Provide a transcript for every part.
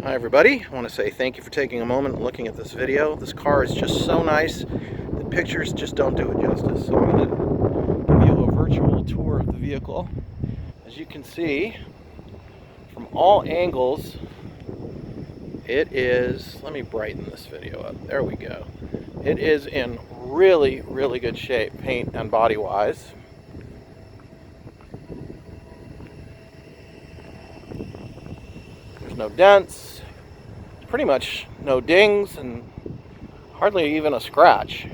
Hi everybody, I want to say thank you for taking a moment and looking at this video. This car is just so nice. The pictures just don't do it justice. So I'm going to give you a virtual tour of the vehicle. As you can see, from all angles, it is, let me brighten this video up. There we go. It is in really, really good shape, paint and body wise. There's no dents, pretty much no dings, and hardly even a scratch.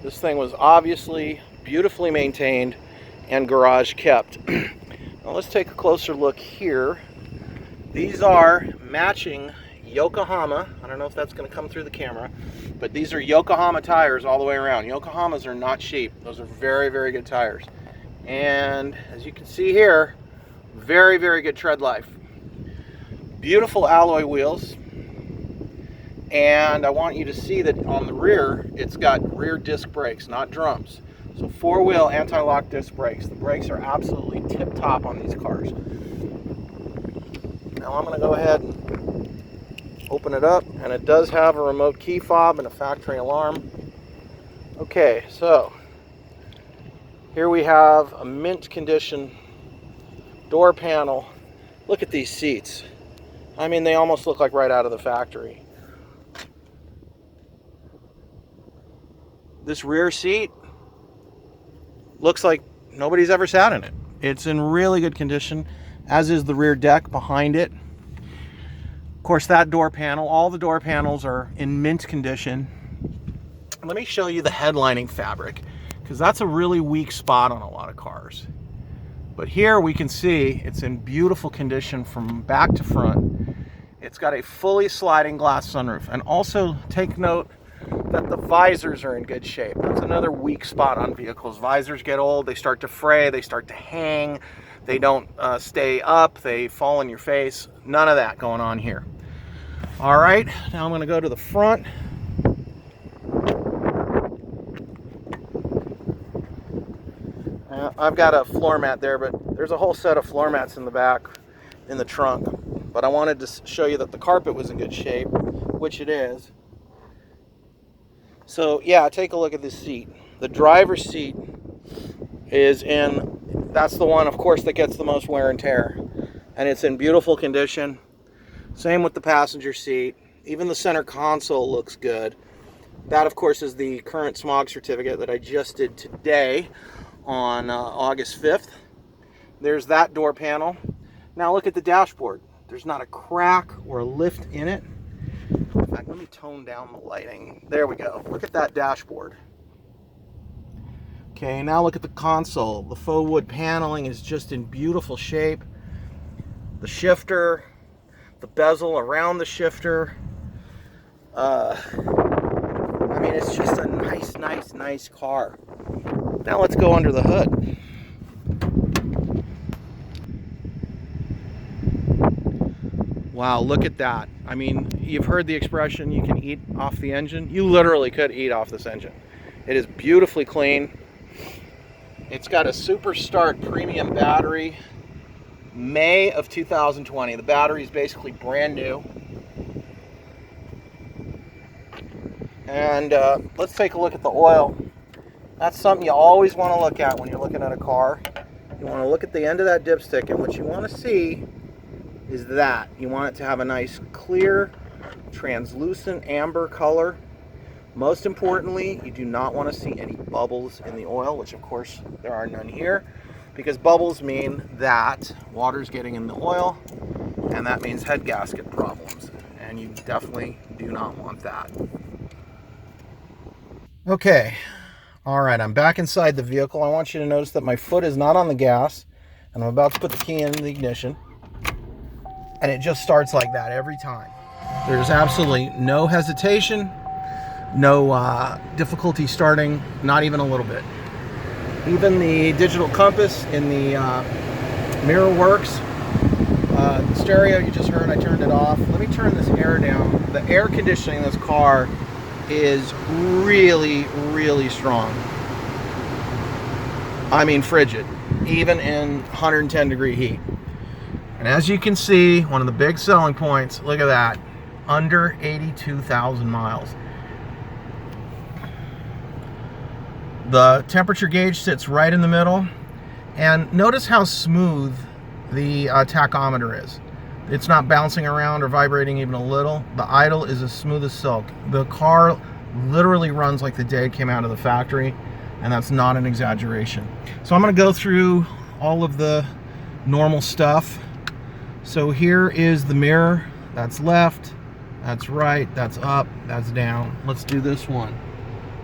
This thing was obviously beautifully maintained and garage kept. Now let's take a closer look here. These are matching Yokohama. I don't know if that's going to come through the camera, but these are Yokohama tires all the way around. Yokohamas are not cheap. Those are very, very good tires. And as you can see here, very, very good tread life. Beautiful alloy wheels. And I want you to see that on the rear, it's got rear disc brakes, not drums. So four-wheel anti-lock disc brakes. The brakes are absolutely tip-top on these cars. Now I'm going to go ahead and open it up, and it does have a remote key fob and a factory alarm. Okay, so here we have a mint condition door panel. Look at these seats. I mean, they almost look like right out of the factory. This rear seat looks like nobody's ever sat in it. It's in really good condition, as is the rear deck behind it. Of course, that door panel, all the door panels are in mint condition. Let me show you the headlining fabric, because that's a really weak spot on a lot of cars. But here we can see it's in beautiful condition from back to front. It's got a fully sliding glass sunroof. And also take note that the visors are in good shape. That's another weak spot on vehicles. Visors get old, they start to fray, they start to hang, they don't stay up, they fall in your face. None of that going on here. All right, now I'm going to go to the front. I've got a floor mat there, but there's a whole set of floor mats in the back in the trunk. But I wanted to show you that the carpet was in good shape, which it is. So yeah, take a look at this seat. The driver's seat is in, that's the one, of course, that gets the most wear and tear. And it's in beautiful condition. Same with the passenger seat. Even the center console looks good. That, of course, is the current smog certificate that I just did today on August 5th. There's that door panel. Now look at the dashboard. There's not a crack or a lift in it. In fact, let me tone down the lighting. There we go. Look at that dashboard. Okay, now look at the console. The faux wood paneling is just in beautiful shape. The shifter, the bezel around the shifter. I mean, it's just a nice car. Now let's go under the hood. Wow, look at that. I mean, you've heard the expression, you can eat off the engine. You literally could eat off this engine. It is beautifully clean. It's got a Super Start premium battery, May of 2020. The battery is basically brand new. And let's take a look at the oil. That's something you always want to look at when you're looking at a car. You want to look at the end of that dipstick, and what you want to see is that. You want it to have a nice, clear, translucent amber color. Most importantly, you do not want to see any bubbles in the oil, which of course there are none here, because bubbles mean that water's getting in the oil, and that means head gasket problems, and you definitely do not want that. Okay. All right, I'm back inside the vehicle. I want you to notice that my foot is not on the gas, and I'm about to put the key in the ignition, and it just starts like that every time. There's absolutely no hesitation, no difficulty starting, not even a little bit. Even the digital compass in the mirror works. The stereo you just heard, I turned it off. Let me turn this air down. The air conditioning in this car is really, really strong. I mean, frigid, even in 110 degree heat. And as you can see, one of the big selling points, look at that, under 82,000 miles. The temperature gauge sits right in the middle, and notice how smooth the tachometer is. It's not bouncing around or vibrating even a little. The idle is as smooth as silk. The car literally runs like the day it came out of the factory, and that's not an exaggeration. So I'm going to go through all of the normal stuff. So here is the mirror. That's left, that's right, that's up, that's down. Let's do this one.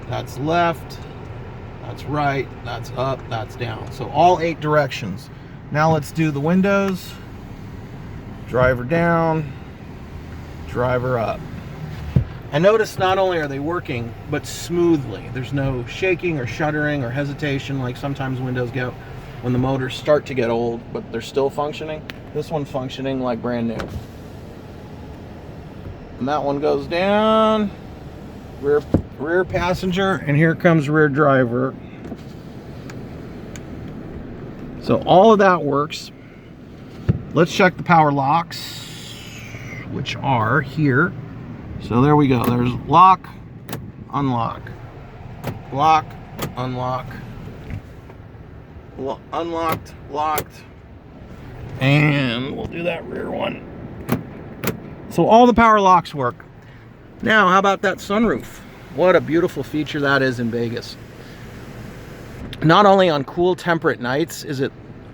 That's left, that's right, that's up, that's down. So all 8 directions. Now let's do the windows. Driver down, driver up. And notice not only are they working, but smoothly. There's no shaking or shuddering or hesitation like sometimes windows get when the motors start to get old, but they're still functioning. This one's functioning like brand new. And that one goes down, rear passenger, and here comes rear driver. So all of that works. Let's check the power locks, which are here. So there we go. There's lock, unlock, lock, unlock, unlocked, locked, and we'll do that rear one. So all the power locks work. Now, how about that sunroof? What a beautiful feature that is in Vegas. Not only on cool, temperate nights is it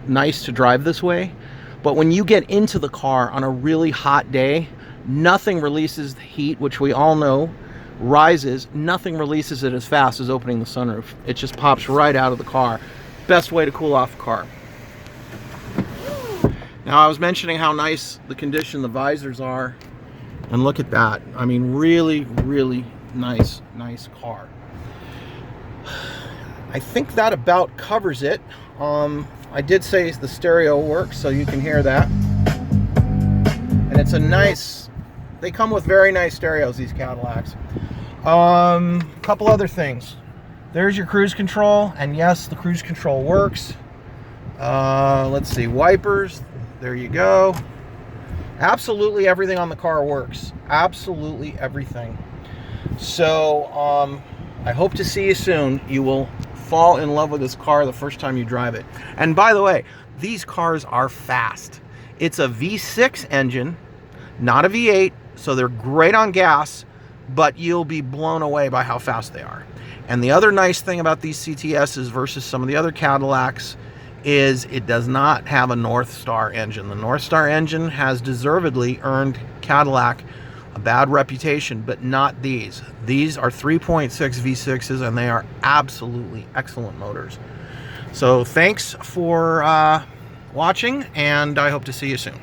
nice to drive this way, but when you get into the car on a really hot day, nothing releases the heat, which we all know rises. Nothing releases it as fast as opening the sunroof. It just pops right out of the car. Best way to cool off the car. Now, I was mentioning how nice the condition the visors are, and look at that. I mean, really, really nice car. I think that about covers it. I did say the stereo works, so you can hear that. And it's a nice, they come with very nice stereos, these Cadillacs. Couple other things. There's your cruise control, and yes, the cruise control works. Let's see, wipers, there you go. Absolutely everything on the car works. Absolutely everything. So, I hope to see you soon. You will fall in love with this car the first time you drive it. And by the way, these cars are fast. It's a V6 engine, not a V8, so they're great on gas, but you'll be blown away by how fast they are. And the other nice thing about these CTSs versus some of the other Cadillacs is it does not have a North Star engine. The North Star engine has deservedly earned Cadillac a bad reputation, but not these. These are 3.6 V6s, and they are absolutely excellent motors. So thanks for watching, and I hope to see you soon.